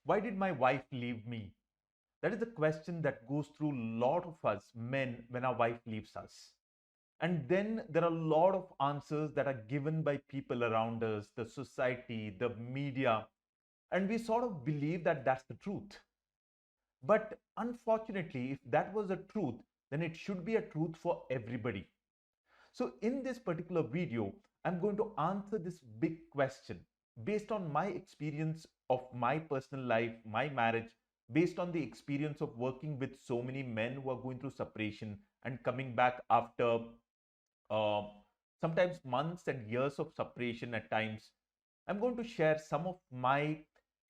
Why did my wife leave me? That is the question that goes through a lot of us men when our wife leaves us. And then there are a lot of answers that are given by people around us, the society, the media, and we sort of believe that that's the truth. But unfortunately, if that was a truth, then it should be a truth for everybody. So in this particular video, I'm going to answer this big question based on my experience of my personal life, my marriage, based on the experience of working with so many men who are going through separation and coming back after uh, sometimes months and years of separation at times. I'm going to share some of my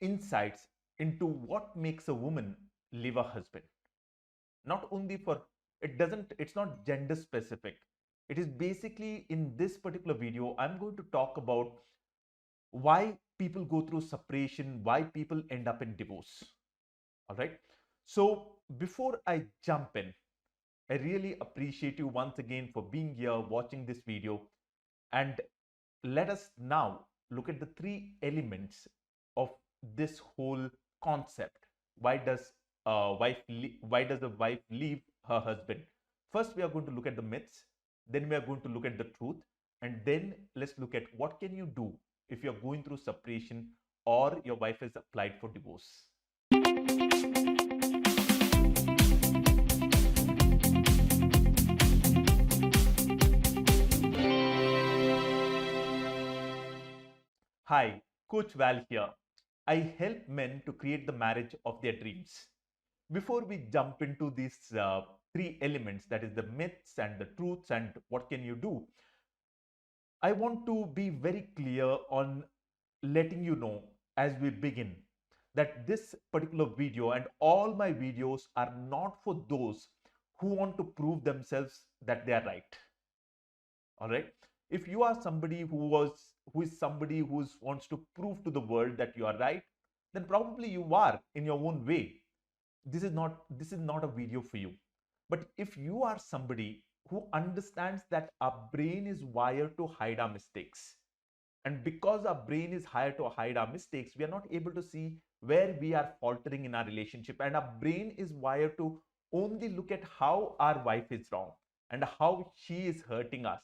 insights into what makes a woman leave a husband. Not only for it's not gender specific. It is basically in this particular video, I'm going to talk about why people go through separation, why people end up in divorce. All right. So before I jump in, I really appreciate you once again for being here watching this video. And let us now look at the three elements of this whole concept. Why does a wife leave her husband? First, we are going to look at the myths. Then we are going to look at the truth, and then let's look at what can you do if you're going through separation or your wife has applied for divorce. Hi, Coach Val here. I help men to create the marriage of their dreams. Before we jump into these three elements, that is the myths and the truths and what can you do, I want to be very clear on letting you know as we begin that this particular video and all my videos are not for those who want to prove themselves that they are right. All right. If you are somebody who is somebody who wants to prove to the world that you are right, then probably you are in your own way. This is not a video for you. But if you are somebody who understands that our brain is wired to hide our mistakes, and because our brain is hired to hide our mistakes, we are not able to see where we are faltering in our relationship, and our brain is wired to only look at how our wife is wrong and how she is hurting us.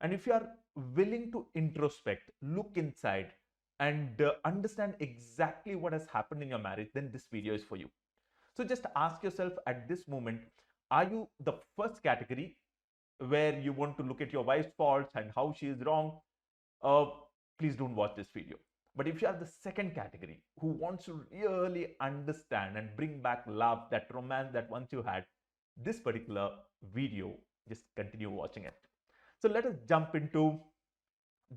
And if you are willing to introspect, look inside, and understand exactly what has happened in your marriage, then this video is for you. So just ask yourself at this moment, are you the first category where you want to look at your wife's faults and how she is wrong? Uh, please don't watch this video. But if you are the second category who wants to really understand and bring back love, that romance that once you had, this particular video, just continue watching it. So let us jump into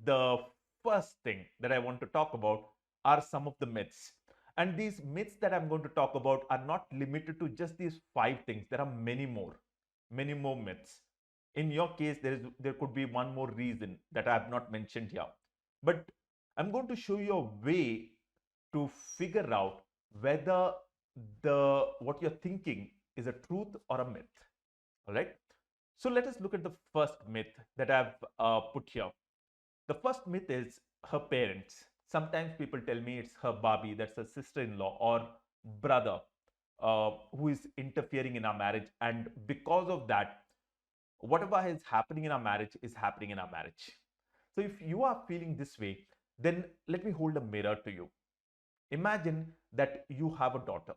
the first thing that I want to talk about are some of the myths. And these myths that I'm going to talk about are not limited to just these five things. There are many more myths. In your case, there could be one more reason that I have not mentioned here. But I'm going to show you a way to figure out whether the what you're thinking is a truth or a myth. All right. So let us look at the first myth that I've put here. The first myth is her parents. Sometimes people tell me it's her Barbie, that's her sister-in-law or brother, who is interfering in our marriage. And because of that, whatever is happening in our marriage is happening in our marriage. So if you are feeling this way, then let me hold a mirror to you. Imagine that you have a daughter.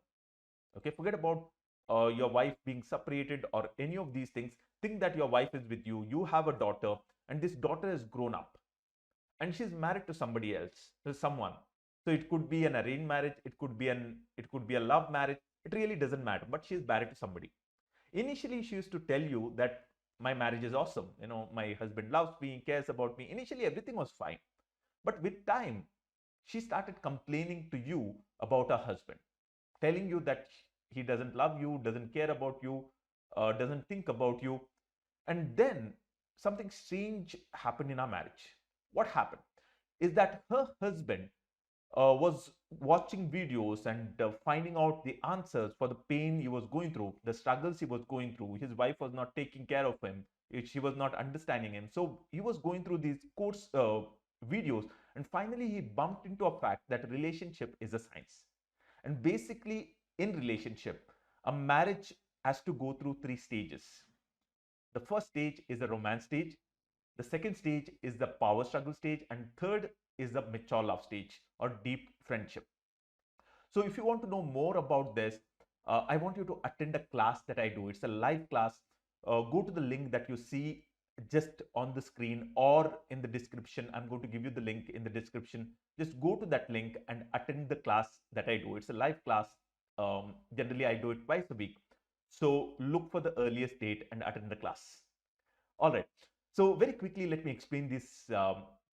Okay, forget about your wife being separated or any of these things. Think that your wife is with you, you have a daughter, and this daughter is grown up and she's married to somebody else, to someone. So it could be an arranged marriage, it could be a love marriage. It really doesn't matter, but she's married to somebody. Initially, she used to tell you that my marriage is awesome. You know, my husband loves me, cares about me. Initially, everything was fine. But with time, she started complaining to you about her husband, telling you that he doesn't love you, doesn't care about you, doesn't think about you. And then something strange happened in our marriage. What happened is that her husband was watching videos and finding out the answers for the pain he was going through, the struggles he was going through. His wife was not taking care of him, she was not understanding him. So he was going through these course videos, and finally he bumped into a fact that relationship is a science. And basically, in relationship, a marriage has to go through three stages. The first stage is the romance stage. The second stage is the power struggle stage. And third is the mature love stage or deep friendship. So if you want to know more about this, I want you to attend a class that I do. It's a live class. Go to the link that you see just on the screen or in the description. I'm going to give you the link in the description. Just go to that link and attend the class that I do. It's a live class. Generally, I do it twice a week. So look for the earliest date and attend the class. All right. So very quickly, let me explain these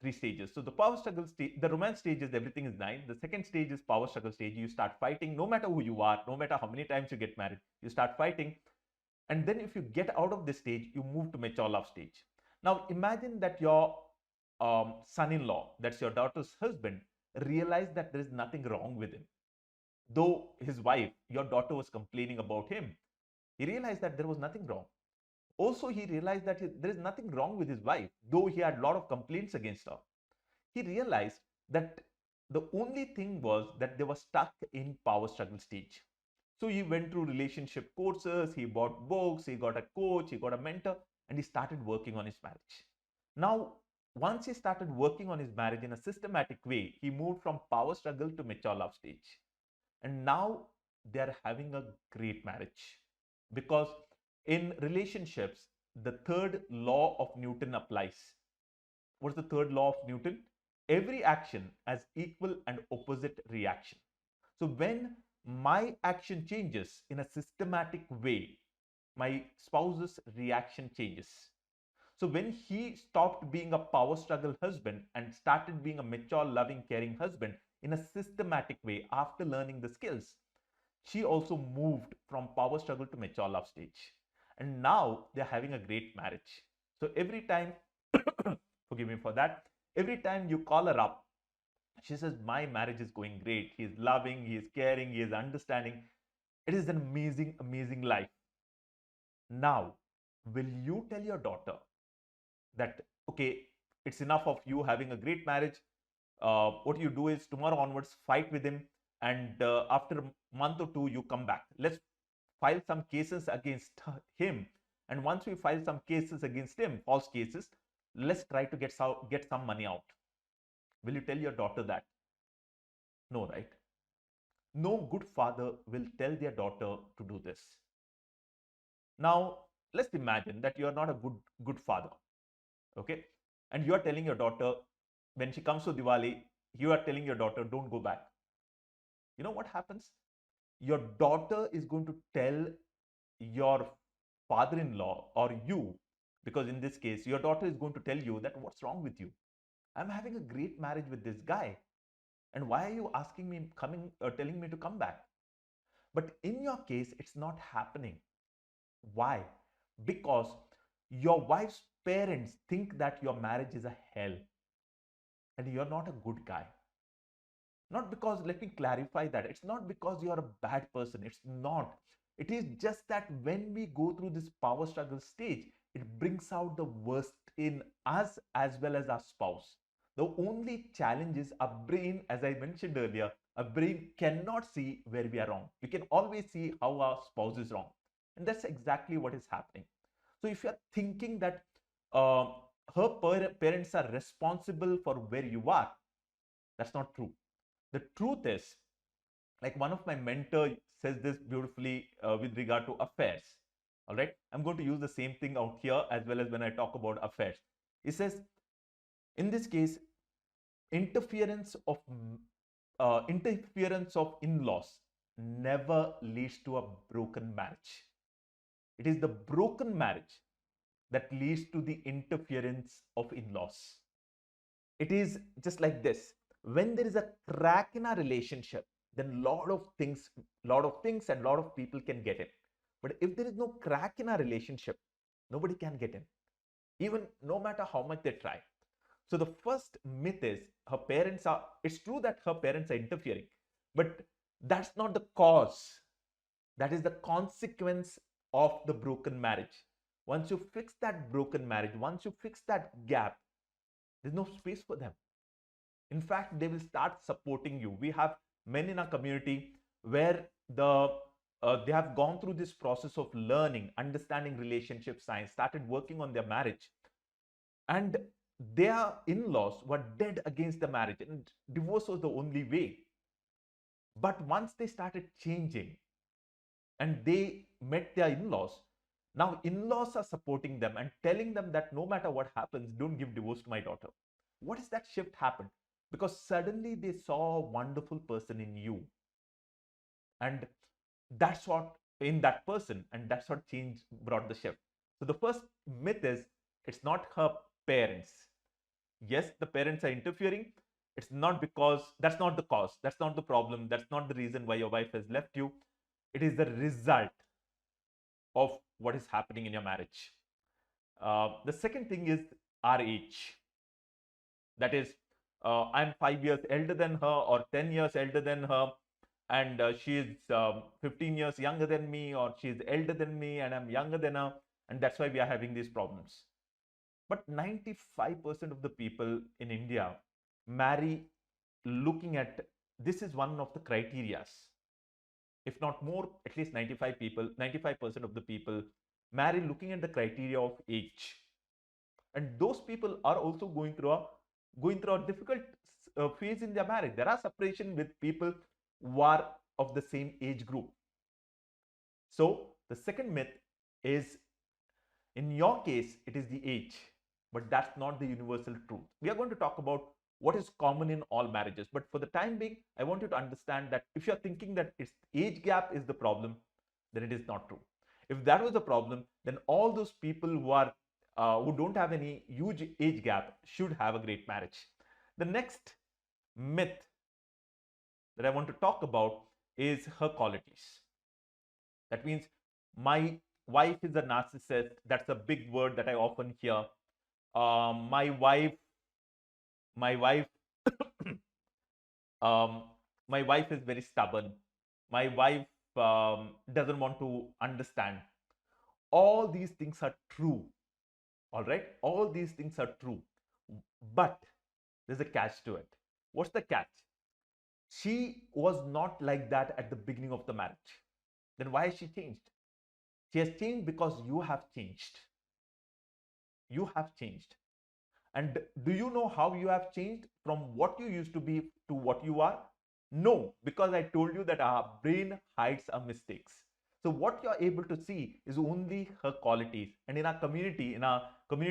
three stages. So the power struggle stage, the romance stage is everything is nice. The second stage is power struggle stage. You start fighting, no matter who you are, no matter how many times you get married, you start fighting. And then if you get out of this stage, you move to mature love stage. Now imagine that your son-in-law, that's your daughter's husband, realized that there is nothing wrong with him. Though his wife, your daughter, was complaining about him, he realized that there was nothing wrong. Also, he realized that there is nothing wrong with his wife, though he had a lot of complaints against her. He realized that the only thing was that they were stuck in power struggle stage. So he went through relationship courses, he bought books, he got a coach, he got a mentor, and he started working on his marriage. Now, once he started working on his marriage in a systematic way, he moved from power struggle to mature love stage. And now they are having a great marriage because in relationships, the third law of Newton applies. What's the third law of Newton? Every action has equal and opposite reaction. So when my action changes in a systematic way, my spouse's reaction changes. So when he stopped being a power struggle husband and started being a mature, loving, caring husband in a systematic way after learning the skills, she also moved from power struggle to mature love stage. And now they're having a great marriage. So every time, forgive me for that, every time you call her up, she says, my marriage is going great. He is loving, he is caring, he is understanding. It is an amazing, amazing life. Now, will you tell your daughter that, okay, it's enough of you having a great marriage? What you do is tomorrow onwards, fight with him. And after a month or two, you come back. Let's file some cases against him. And once we file some cases against him, false cases, let's try to get some money out. Will you tell your daughter that? No, right? No good father will tell their daughter to do this. Now, let's imagine that you are not a good father, okay? And you are telling your daughter, when she comes to Diwali, you are telling your daughter, don't go back. You know what happens? Your daughter is going to tell your father-in-law or you, because in this case, your daughter is going to tell you that what's wrong with you? I'm having a great marriage with this guy. And why are you asking me telling me to come back? But in your case, it's not happening. Why? Because your wife's parents think that your marriage is a hell and you're not a good guy. Not because, let me clarify that, it's not because you're a bad person. It's not. It is just that when we go through this power struggle stage, it brings out the worst in us as well as our spouse. The only challenge is our brain, as I mentioned earlier, our brain cannot see where we are wrong. We can always see how our spouse is wrong. And that's exactly what is happening. So if you're thinking that uh, parents are responsible for where you are, that's not true. The truth is, like one of my mentors says this beautifully with regard to affairs. All right. I'm going to use the same thing out here as well as when I talk about affairs. He says, in this case, interference of in-laws never leads to a broken marriage. It is the broken marriage that leads to the interference of in-laws. It is just like this. When there is a crack in a relationship, then lot of things and lot of people can get in. But if there is no crack in a relationship, nobody can get in, even no matter how much they try. So the first myth is it's true that her parents are interfering, but that's not the cause. That is the consequence of the broken marriage. Once you fix that broken marriage, once you fix that gap, there's no space for them. In fact, they will start supporting you. We have men in our community where they have gone through this process of learning, understanding relationship science, started working on their marriage, and their in-laws were dead against the marriage, and divorce was the only way. But once they started changing and they met their in-laws, now in-laws are supporting them and telling them that no matter what happens, don't give divorce to my daughter. What is that shift happened? Because suddenly they saw a wonderful person in you, and that's what in that person, and that's what change brought the shift. So the first myth is, it's not her parents. Yes, the parents are interfering. It's not because, that's not the cause, that's not the problem, that's not the reason why your wife has left you. It is the result of what is happening in your marriage. The second thing is our age. That is, I'm 5 years elder than her or 10 years elder than her, and she is 15 years younger than me, or she is elder than me and I'm younger than her, and that's why we are having these problems. But 95% of the people in India marry looking at, this is one of the criterias. If not more, at least 95% of the people marry looking at the criteria of age. And those people are also going through a difficult phase in their marriage. There are separation with people who are of the same age group. So the second myth is, in your case, it is the age, but that's not the universal truth. We are going to talk about what is common in all marriages. But for the time being, I want you to understand that if you're thinking that it's age gap is the problem, then it is not true. If that was the problem, then all those people who don't have any huge age gap should have a great marriage. The next myth that I want to talk about is her qualities. That means my wife is a narcissist. That's a big word that I often hear. My wife, um, my wife is very stubborn. My wife doesn't want to understand. All these things are true. All right, all these things are true, but there's a catch to it. What's the catch? She was not like that at the beginning of the marriage. Then why has she changed? She has changed because you have changed. You have changed. And do you know how you have changed from what you used to be to what you are? No, because I told you that our brain hides our mistakes. So what you're able to see is only her qualities. And in our community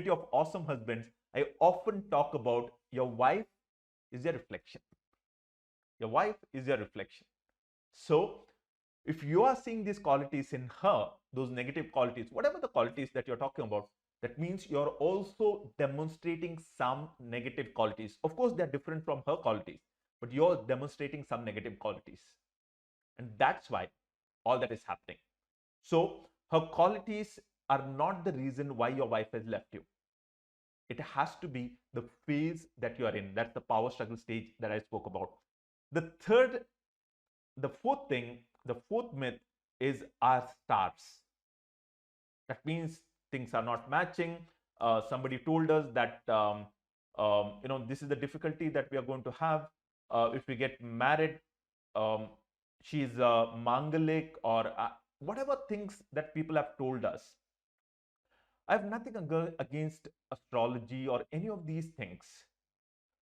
of awesome husbands, I often talk about your wife is your reflection. Your wife is your reflection. So if you are seeing these qualities in her, those negative qualities, whatever the qualities that you're talking about, that means you're also demonstrating some negative qualities. Of course, they're different from her qualities, but you're demonstrating some negative qualities. And that's why all that is happening. So her qualities are not the reason why your wife has left you. It has to be the phase that you are in. That's the power struggle stage that I spoke about. The third, the fourth thing, the fourth myth is our stars. That means things are not matching. Somebody told us that this is the difficulty that we are going to have if we get married. Um, she's mangalik, or whatever things that people have told us. I have nothing against astrology or any of these things,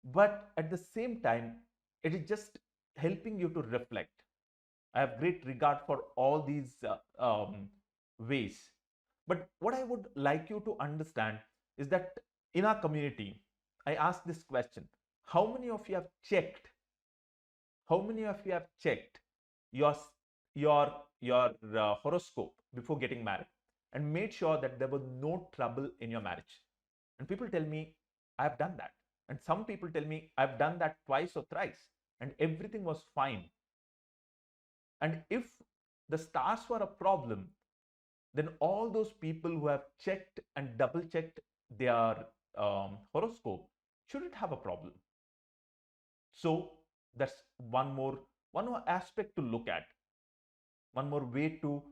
but at the same time, it is just helping you to reflect. I have great regard for all these ways. But what I would like you to understand is that in our community, I ask this question: how many of you have checked? How many of you have checked your horoscope before getting married and made sure that there was no trouble in your marriage? And people tell me, I have done that. And some people tell me, I've done that twice or thrice, and everything was fine. And if the stars were a problem, then all those people who have checked and double checked their horoscope shouldn't have a problem. So that's one more aspect to look at, one more way to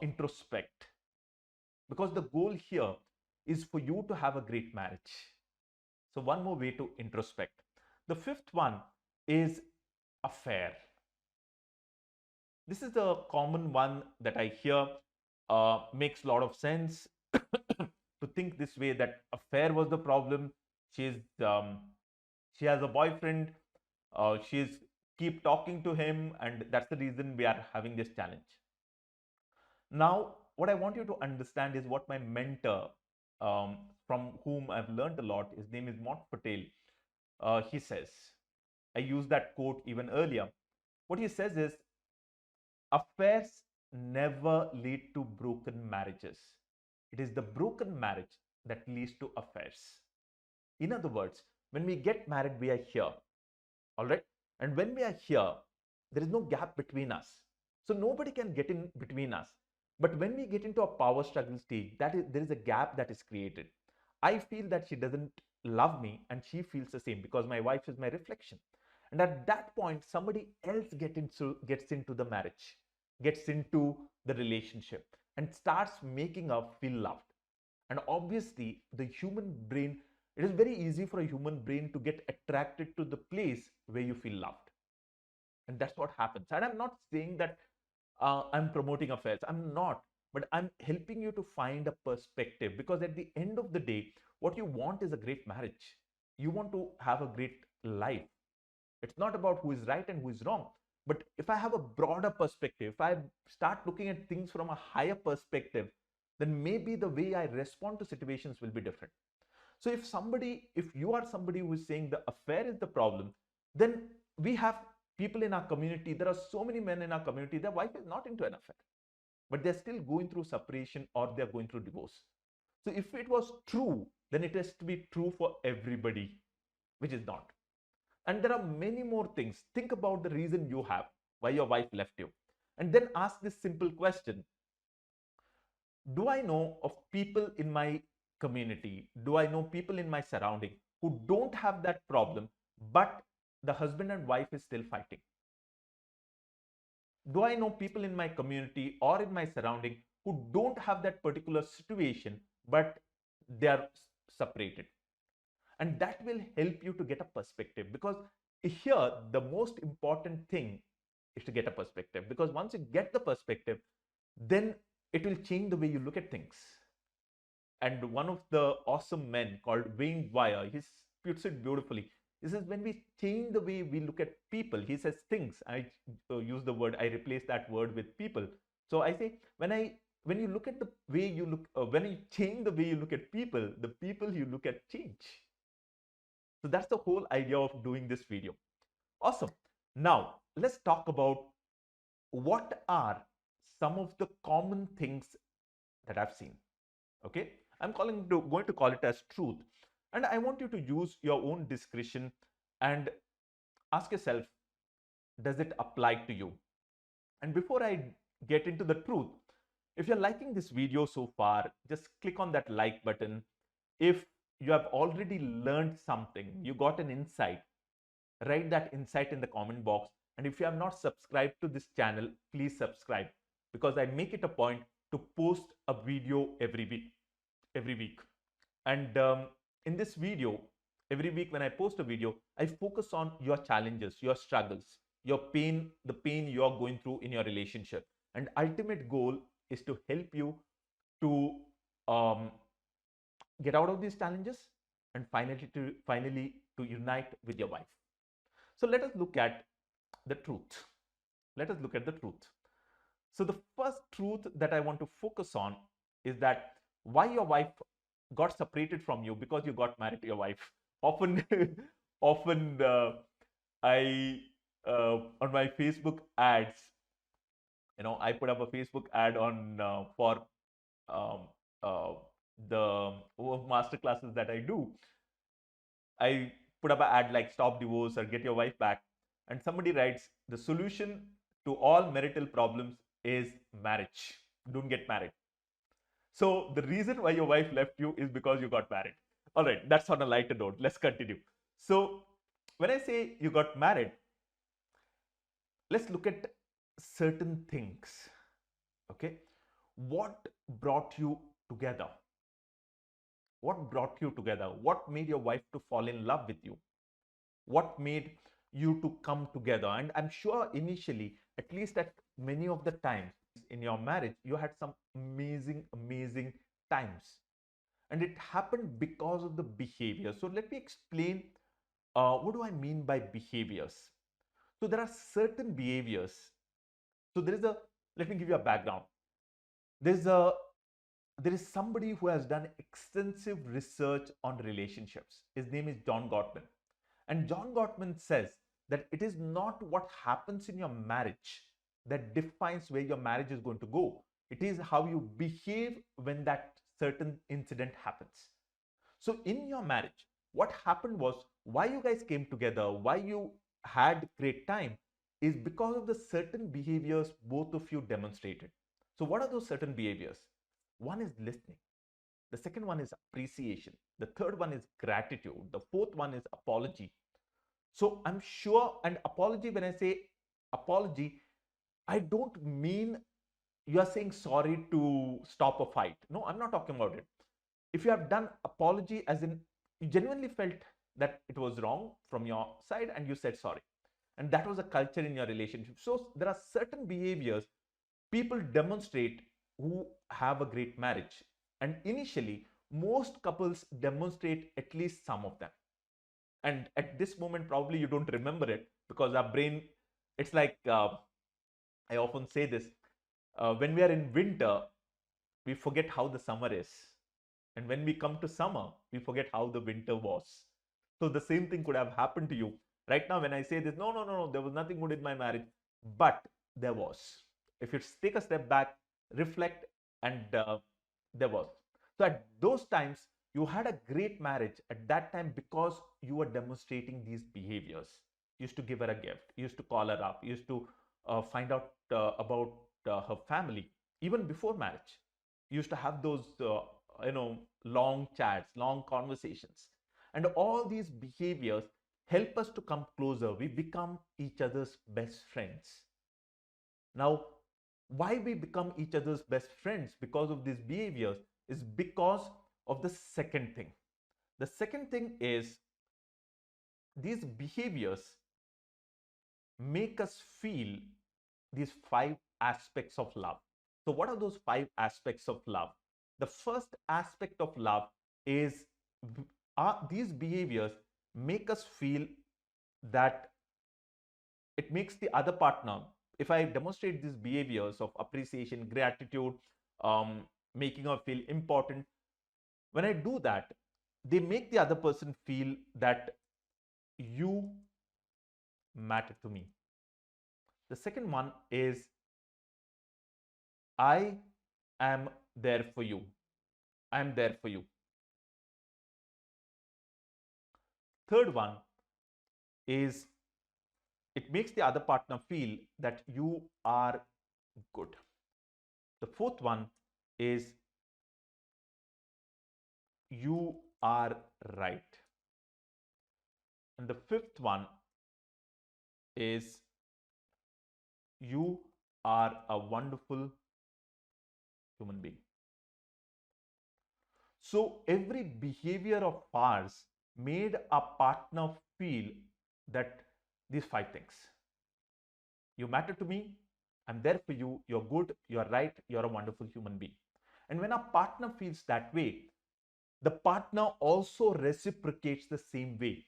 introspect, because the goal here is for you to have a great marriage. So one more way to introspect. The fifth one is affair. This is a common one that I hear. Makes a lot of sense to think this way, that affair was the problem. She's she has a boyfriend. She's keep talking to him, and that's the reason we are having this challenge. Now, what I want you to understand is what my mentor, from whom I've learned a lot, his name is Mont Patel. He says, I used that quote even earlier. What he says is, affairs never lead to broken marriages. It is the broken marriage that leads to affairs. In other words, when we get married, we are here. All right. And when we are here, there is no gap between us. So nobody can get in between us. But when we get into a power struggle stage, there is a gap that is created. I feel that she doesn't love me, and she feels the same because my wife is my reflection. And at that point, somebody else gets into the marriage, gets into the relationship, and starts making her feel loved. And obviously, the human brain, it is very easy for a human brain to get attracted to the place where you feel loved. And that's what happens. And I'm not saying that I'm promoting affairs. I'm not. But I'm helping you to find a perspective, because at the end of the day, what you want is a great marriage. You want to have a great life. It's not about who is right and who is wrong. But if I have a broader perspective, if I start looking at things from a higher perspective, then maybe the way I respond to situations will be different. So if you are somebody who is saying the affair is the problem, then we have people in our community. There are so many men in our community, their wife is not into an affair, but they're still going through separation or they're going through divorce. So if it was true, then it has to be true for everybody, which is not. And there are many more things. Think about the reason you have why your wife left you. And then ask this simple question: do I know of people in my community? Do I know people in my surrounding who don't have that problem, but the husband and wife is still fighting? Do I know people in my community or in my surrounding who don't have that particular situation, but they are separated? And that will help you to get a perspective, because here the most important thing is to get a perspective, because once you get the perspective, then it will change the way you look at things. And one of the awesome men called Wayne Dwyer, he puts it beautifully. He says, when we change the way we look at people, he says things. I use the word, I replace that word with people. So I say, when you look at the way you look, when you change the way you look at people, the people you look at change. So that's the whole idea of doing this video. Awesome. Now let's talk about what are some of the common things that I've seen. Okay, I'm going to call it as truth, and I want you to use your own discretion and ask yourself, does it apply to you? And before I get into the truth, if you're liking this video so far, just click on that like button. If you have already learned something, you got an insight, write that insight in the comment box. And if you have not subscribed to this channel, please subscribe, because I make it a point to post a video every week. And in this video, every week when I post a video, I focus on your challenges, your struggles, your pain, the pain you're going through in your relationship. And ultimate goal is to help you to um, get out of these challenges, and finally to unite with your wife. So let us look at the truth. Let us look at the truth. So the first truth that I want to focus on is that why your wife got separated from you, because you got married to your wife. Often, often I on my Facebook ads, I put up a Facebook ad on for um, uh, the master classes that I do. I put up an ad like "Stop divorce" or "Get your wife back," and somebody writes, "The solution to all marital problems is marriage. Don't get married." So the reason why your wife left you is because you got married. All right, that's on a lighter note. Let's continue. So when I say you got married, let's look at certain things. Okay, what brought you together? What brought you together? What made your wife to fall in love with you? What made you to come together? And I'm sure initially at least at many of the times in your marriage, you had some amazing times. And it happened because of the behavior. So let me explain what do I mean by behaviors. So there are certain behaviors. So let me give you a background. There's a there is somebody who has done extensive research on relationships. His name is John Gottman. And John Gottman says that it is not what happens in your marriage that defines where your marriage is going to go. It is how you behave when that certain incident happens. So in your marriage, what happened was, why you guys came together, why you had great time, is because of the certain behaviors both of you demonstrated. So what are those certain behaviors? One is listening. The second one is appreciation. The third one is gratitude. The fourth one is apology. So I'm sure, and apology, when I say apology, I don't mean you are saying sorry to stop a fight. No, I'm not talking about it. If you have done apology as in you genuinely felt that it was wrong from your side and you said sorry, and that was a culture in your relationship. So there are certain behaviors people demonstrate who have a great marriage, and initially most couples demonstrate at least some of them. And at this moment probably you don't remember it because our brain, it's like I often say this, when we are in winter we forget how the summer is, and when we come to summer we forget how the winter was. So the same thing could have happened to you right now when I say this. No, no, no, no, there was nothing good in my marriage, but there was. If you take a step back, reflect, and there was. So at those times you had a great marriage at that time because you were demonstrating these behaviors. You used to give her a gift, you used to call her up, you used to find out about her family even before marriage. You used to have those long chats, long conversations, and all these behaviors help us to come closer. We become each other's best friends. Now, why we become each other's best friends because of these behaviors is because of the second thing. The second thing is these behaviors make us feel these five aspects of love. So, what are those five aspects of love? The first aspect of love is these behaviors make us feel that it makes the other partner, if I demonstrate these behaviors of appreciation, gratitude, making her feel important, when I do that, they make the other person feel that you matter to me. The second one is I am there for you. I am there for you. Third one is it makes the other partner feel that you are good. The fourth one is you are right. And the fifth one is you are a wonderful human being. So every behavior of ours made a partner feel that these five things. You matter to me, I'm there for you, you're good, you're right, you're a wonderful human being. And when a partner feels that way, the partner also reciprocates the same way.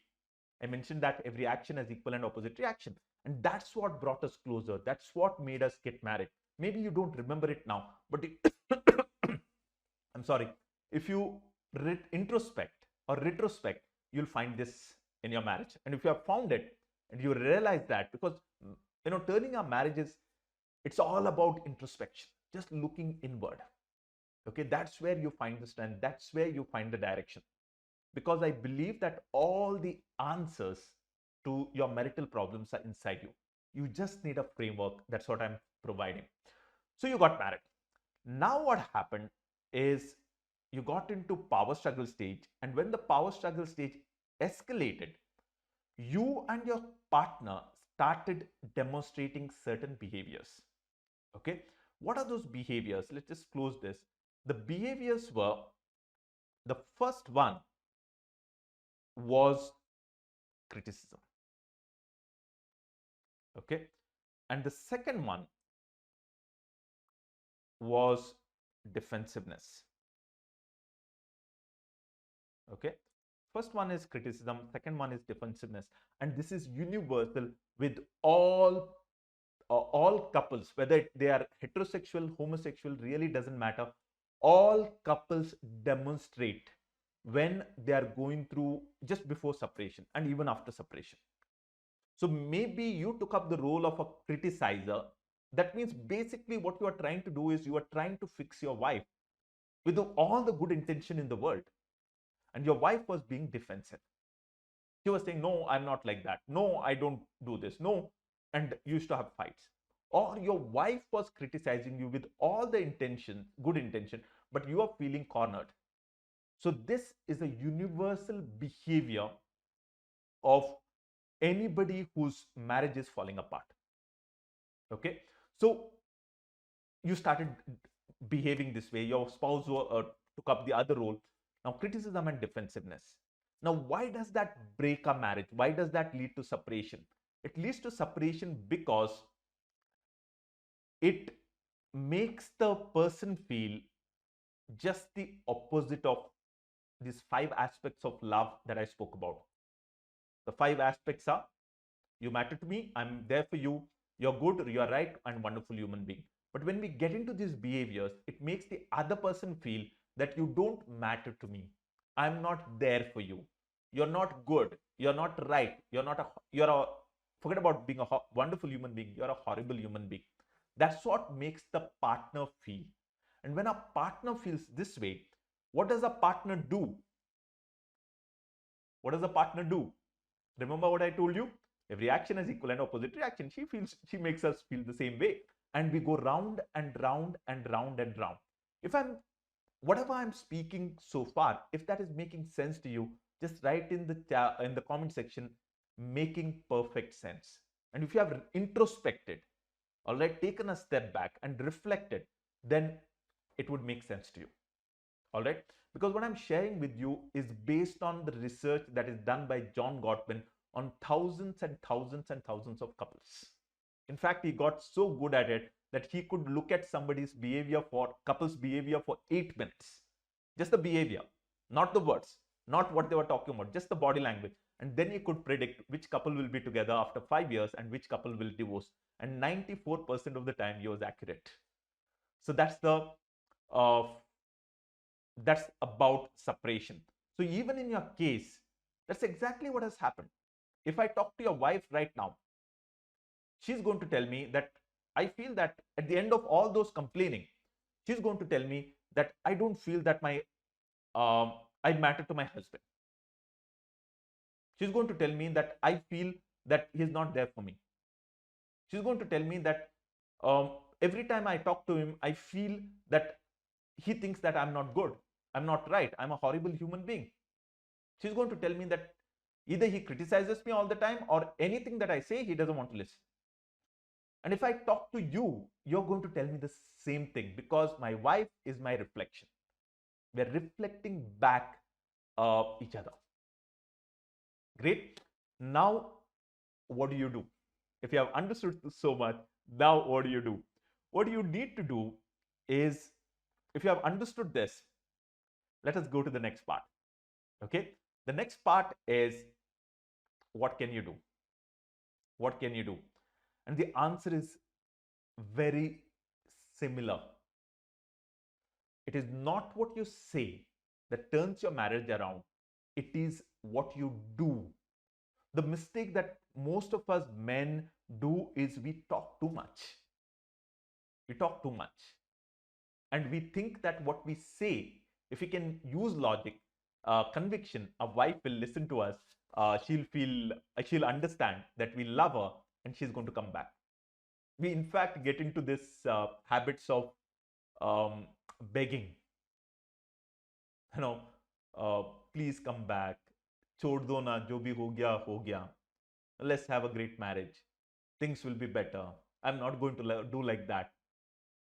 I mentioned that every action has equal and opposite reaction. And that's what brought us closer. That's what made us get married. Maybe you don't remember it now, but I'm sorry. If you introspect or retrospect, you'll find this in your marriage. And if you have found it and you realize that, because turning our marriages, it's all about introspection, just looking inward. Okay, that's where you find the strength, that's where you find the direction. Because I believe that all the answers to your marital problems are inside you. You just need a framework. That's what I'm providing. So you got married. Now what happened is you got into power struggle stage, and when the power struggle stage escalated, you and your partner started demonstrating certain behaviors. Okay, what are those behaviors? Let's just close this. The behaviors were, the first one was criticism. Okay, And the second one was defensiveness. Okay. First one is criticism, second one is defensiveness. And this is universal with all couples, whether they are heterosexual, homosexual, really doesn't matter. All couples demonstrate when they are going through just before separation and even after separation. So maybe you took up the role of a criticizer. That means basically what you are trying to do is you are trying to fix your wife with all the good intention in the world. And your wife was being defensive. She was saying, no, I'm not like that. No, I don't do this. No. And you used to have fights. Or your wife was criticizing you with all the intention, good intention, but you are feeling cornered. So this is a universal behavior of anybody whose marriage is falling apart. Okay. So you started behaving this way. Your spouse took up the other role. Now, criticism and defensiveness. Now, why does that break a marriage? Why does that lead to separation? It leads to separation because it makes the person feel just the opposite of these 5 aspects of love that I spoke about. The 5 aspects are: you matter to me, I'm there for you, you're good, you're right, and wonderful human being. But when we get into these behaviors, it makes the other person feel that you don't matter to me. I'm not there for you. You're not good. You're not right. Forget about being a wonderful human being. You're a horrible human being. That's what makes the partner feel. And when a partner feels this way, what does a partner do? What does a partner do? Remember what I told you? Every action has equal and opposite reaction. She makes us feel the same way. And we go round and round and round and round. If whatever I'm speaking so far, if that is making sense to you, just write in the comment section, making perfect sense. And if you have introspected, all right, taken a step back and reflected, then it would make sense to you. All right, because what I'm sharing with you is based on the research that is done by John Gottman on thousands and thousands and thousands of couples. In fact, he got so good at it that he could look at somebody's behavior, for couples behavior, for 8 minutes. Just the behavior, not the words, not what they were talking about, just the body language. And then he could predict which couple will be together after 5 years and which couple will divorce. And 94% of the time he was accurate. So uh, that's about separation. So even in your case, that's exactly what has happened. If I talk to your wife right now, she's going to tell me that I feel that at the end of all those complaining, she's going to tell me that I don't feel that I matter to my husband. She's going to tell me that I feel that he's not there for me. She's going to tell me that every time I talk to him, I feel that he thinks that I'm not good, I'm not right, I'm a horrible human being. She's going to tell me that either he criticizes me all the time, or anything that I say, he doesn't want to listen. And if I talk to you, you're going to tell me the same thing, because my wife is my reflection. We're reflecting back each other. Great. Now, what do you do? If you have understood so much, now what do you do? What you need to do is, if you have understood this, let us go to the next part. Okay. The next part is, what can you do? What can you do? And the answer is very similar. It is not what you say that turns your marriage around, it is what you do. The mistake that most of us men do is we talk too much. We talk too much. And we think that what we say, if we can use logic, conviction, a wife will listen to us. She'll understand that we love her, and she's going to come back. We in fact get into this habits of um, begging, you know, uh, please come back, chhod do na, jo bhi ho gaya, let's have a great marriage, things will be better, I'm not going to do like that.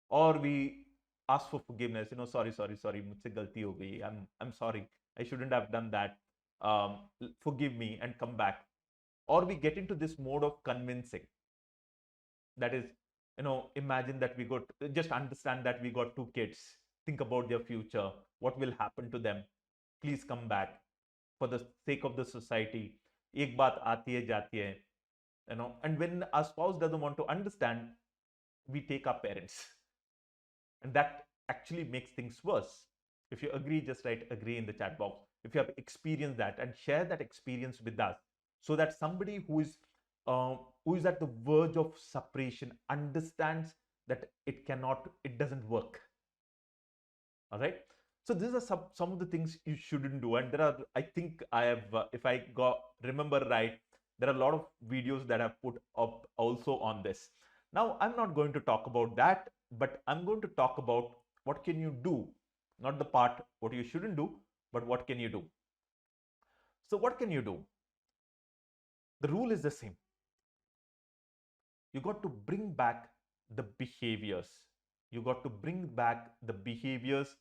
Or we ask for forgiveness, sorry, mujhse galti ho gayi, I'm sorry, I shouldn't have done that, um, forgive me and come back. Or we get into this mode of convincing. That is, imagine that we got, just understand that we got two kids. Think about their future. What will happen to them? Please come back for the sake of the society. एक बात आती है जाती है, and when our spouse doesn't want to understand, we take our parents, and that actually makes things worse. If you agree, just write agree in the chat box if you have experienced that, and share that experience with us, so that somebody who is at the verge of separation understands that it doesn't work. All right. So these are some of the things you shouldn't do, and there are, I think I have, if I got remember right, there are a lot of videos that I've put up also on this. Now I'm not going to talk about that, but I'm going to talk about what can you do, not the part what you shouldn't do, but what can you do. So what can you do? The rule is the same. You got to bring back the behaviors. You got to bring back the behaviors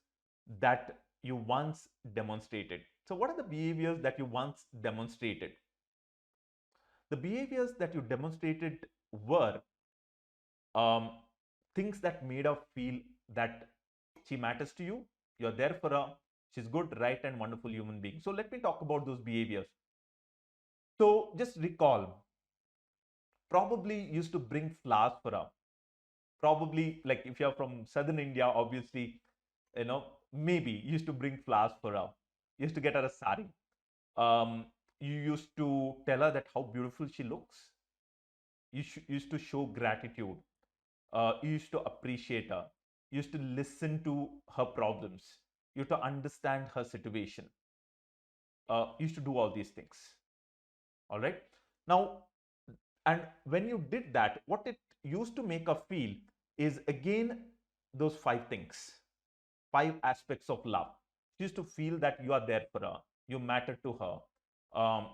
that you once demonstrated. So what are the behaviors that you once demonstrated? The behaviors that you demonstrated were um, things that made her feel that she matters to you, you're there for her, she's good, right, and wonderful human being. So let me talk about those behaviors. So just recall, probably used to bring flowers for her. Probably, like if you're from southern India, obviously, maybe used to bring flowers for her. Used to get her a sari. You used to tell her that how beautiful she looks. You used to show gratitude. You used to appreciate her. You used to listen to her problems. You used to understand her situation. You used to do all these things. All right. Now, and when you did that, what it used to make her feel is again those five things, five aspects of love. She used to feel that you are there for her, you matter to her,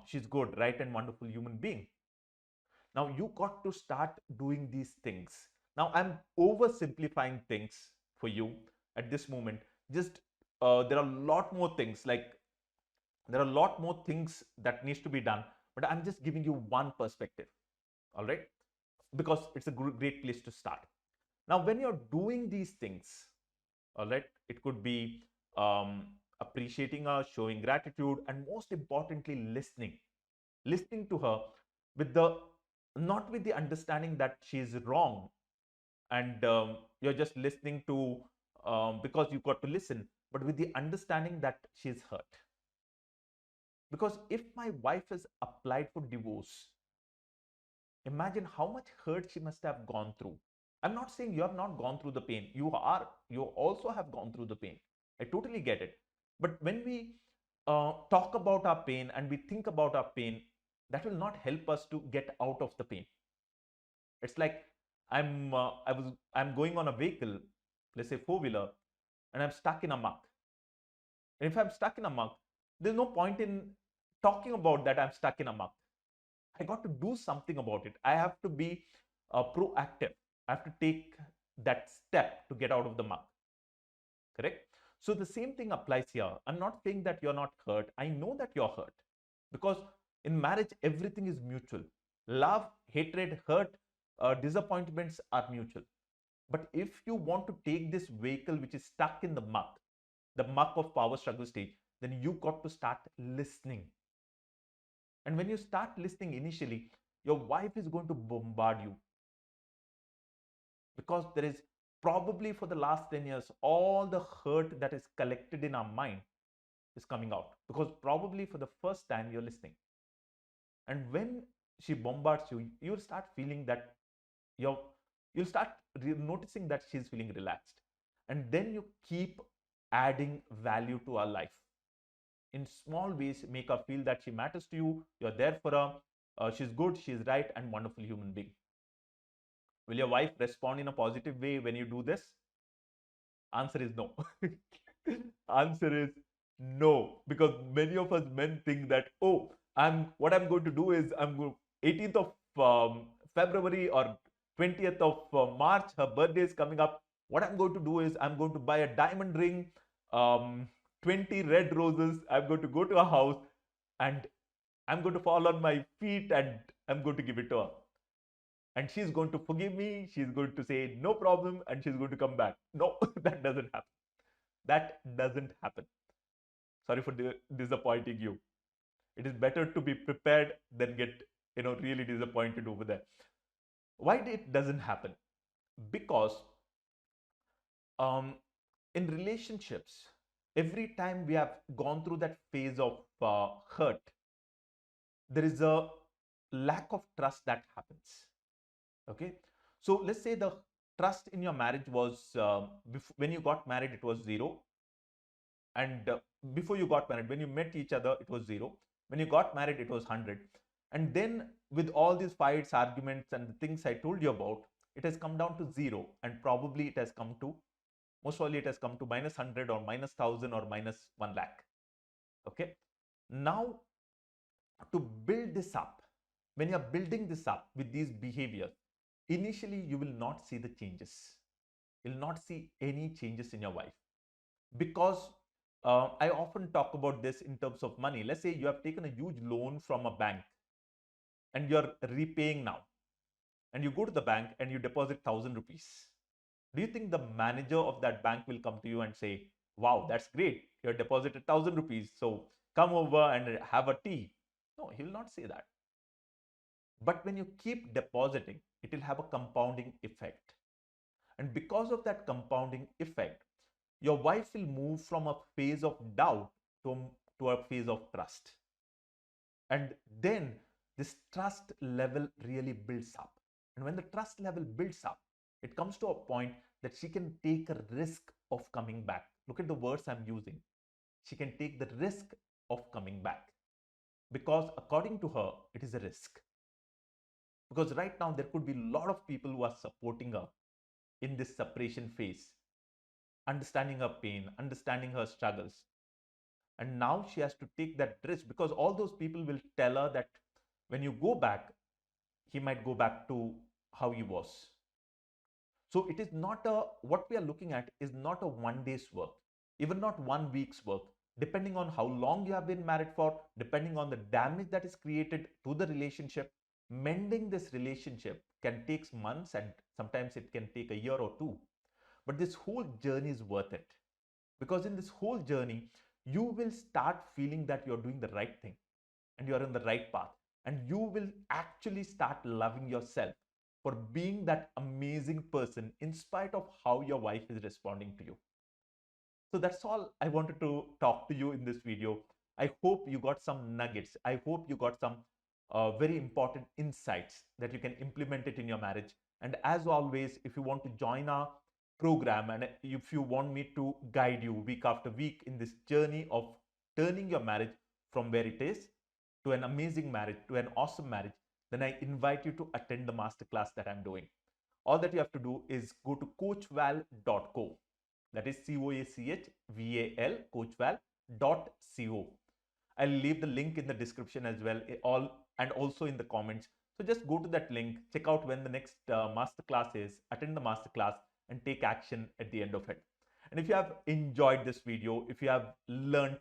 she's good, right, and wonderful human being. Now you got to start doing these things. Now I'm oversimplifying things for you at this moment. Just there are a lot more things, like there are a lot more things that needs to be done, but I'm just giving you one perspective. All right, because it's a great place to start. Now when you're doing these things, all right, it could be appreciating her, showing gratitude, and most importantly, listening to her with the, not with the understanding that she's wrong, and you're just listening to because you got to listen, but with the understanding that she's hurt. Because if my wife has applied for divorce, imagine how much hurt she must have gone through. I'm not saying you have not gone through the pain. You also have gone through the pain. I totally get it. But when we talk about our pain and we think about our pain, that will not help us to get out of the pain. It's like I'm going on a vehicle, let's say four-wheeler, and I'm stuck in a muck. And if I'm stuck in a muck, there's no point in talking about that I'm stuck in a muck. I got to do something about it. I have to be proactive. I have to take that step to get out of the muck. Correct? So the same thing applies here. I'm not saying that you're not hurt. I know that you're hurt, because in marriage, everything is mutual. Love, hatred, hurt, disappointments are mutual. But if you want to take this vehicle which is stuck in the muck of power struggle stage, then you got to start listening. And when you start listening initially, your wife is going to bombard you, because there is probably for the last 10 years, all the hurt that is collected in our mind is coming out, because probably for the first time you're listening. And when she bombards you, you'll start feeling that you're, you'll start noticing that she's feeling relaxed. And then you keep adding value to her life. In small ways, make her feel that she matters to you, you're there for her, she's good, she's right, and wonderful human being. Will your wife respond in a positive way when you do this? Answer is no. Answer is no, because many of us men think that, oh, what I'm going to do is 18th of February or 20th of March, her birthday is coming up. What I'm going to do is I'm going to buy a diamond ring, 20 red roses. I'm going to go to a house and I'm going to fall on my feet and I'm going to give it to her. and she's going to forgive me, she's going to say no problem, and she's going to come back. No, that doesn't happen. That doesn't happen. Sorry for disappointing you. It is better to be prepared than get really disappointed over there. Why it doesn't happen? Because um, in relationships, every time we have gone through that phase of hurt, there is a lack of trust that happens. Okay, so let's say the trust in your marriage was when you got married it was zero, and before you got married, when you met each other, it was zero. When you got married, it was 100. And then with all these fights, arguments, and the things I told you about, it has come down to zero, and probably it has come to, most probably it has come to minus 100 or minus 1000 or minus 1 lakh. Okay, now to build this up, when you're building this up with these behaviors, initially you will not see the changes. You'll not see any changes in your wife, because I often talk about this in terms of money. Let's say you have taken a huge loan from a bank and you're repaying now, and you go to the bank and you deposit 1,000 rupees. Do you think the manager of that bank will come to you and say, wow, that's great, you have deposited 1,000 rupees, so come over and have a tea? No, he will not say that. But when you keep depositing, it will have a compounding effect. And because of that compounding effect, your wife will move from a phase of doubt to a phase of trust. And then this trust level really builds up. And when the trust level builds up, it comes to a point that she can take a risk of coming back. Look at the words I'm using. She can take the risk of coming back, because according to her, it is a risk. Because right now, there could be a lot of people who are supporting her in this separation phase, understanding her pain, understanding her struggles. And now she has to take that risk, because all those people will tell her that when you go back, he might go back to how he was. So it is not what we are looking at is not a 1 day's work, even not 1 week's work. Depending on how long you have been married for, depending on the damage that is created to the relationship, mending this relationship can take months, and sometimes it can take a year or two. But this whole journey is worth it, because in this whole journey, you will start feeling that you're doing the right thing and you're in the right path. And you will actually start loving yourself for being that amazing person in spite of how your wife is responding to you. So that's all I wanted to talk to you in this video. I hope you got some nuggets. I hope you got some very important insights that you can implement it in your marriage. And as always, if you want to join our program and if you want me to guide you week after week in this journey of turning your marriage from where it is to an amazing marriage, to an awesome marriage, then I invite you to attend the masterclass that I'm doing. All that you have to do is go to coachval.co. That is COACHVAL, coachval.co. I'll leave the link in the description as well, all and also in the comments. So just go to that link, check out when the next masterclass is, attend the masterclass, and take action at the end of it. And if you have enjoyed this video, if you have learned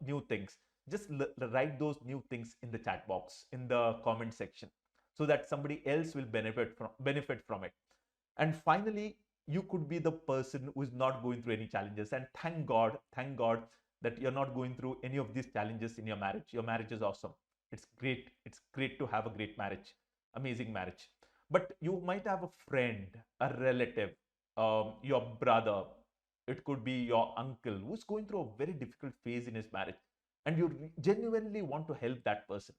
new things, just write those new things in the chat box, in the comment section, so that somebody else will benefit from it. And finally, you could be the person who is not going through any challenges. And thank God that you're not going through any of these challenges in your marriage. Your marriage is awesome. It's great. It's great to have a great marriage, amazing marriage. But you might have a friend, a relative, your brother, it could be your uncle who's going through a very difficult phase in his marriage, and you genuinely want to help that person.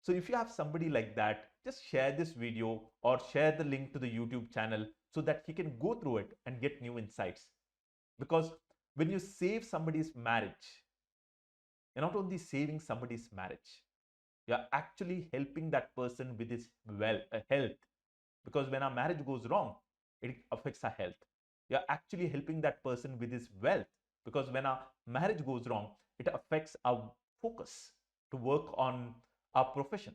So if you have somebody like that, just share this video or share the link to the YouTube channel so that he can go through it and get new insights. Because when you save somebody's marriage, you're not only saving somebody's marriage, you're actually helping that person with his health. Because when our marriage goes wrong, it affects our health. You're actually helping that person with his wealth, because when our marriage goes wrong, it affects our focus to work on our profession.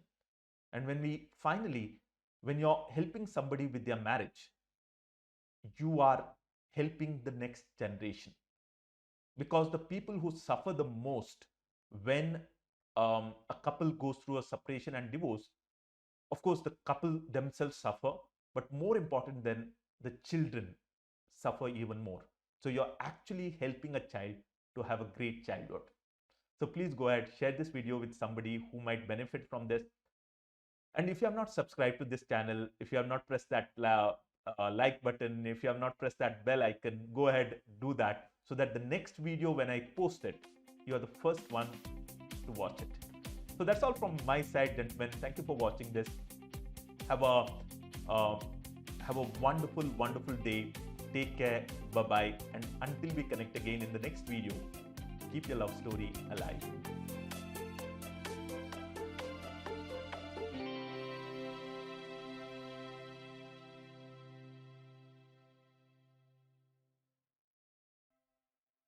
And when you're helping somebody with their marriage, you are helping the next generation. Because the people who suffer the most when a couple goes through a separation and divorce, Of course, the couple themselves suffer, but more important than the children suffer even more. So you're actually helping a child to have a great childhood. So please go ahead, share this video with somebody who might benefit from this. And if you have not subscribed to this channel, if you have not pressed that like button, if you have not pressed that bell icon, go ahead, do that, so that the next video when I post it, you are the first one to watch it. So that's all from my side, gentlemen. Thank you for watching this. Have a uh, have a wonderful, wonderful day. Take care. Bye-bye. And until we connect again in the next video, keep your love story alive.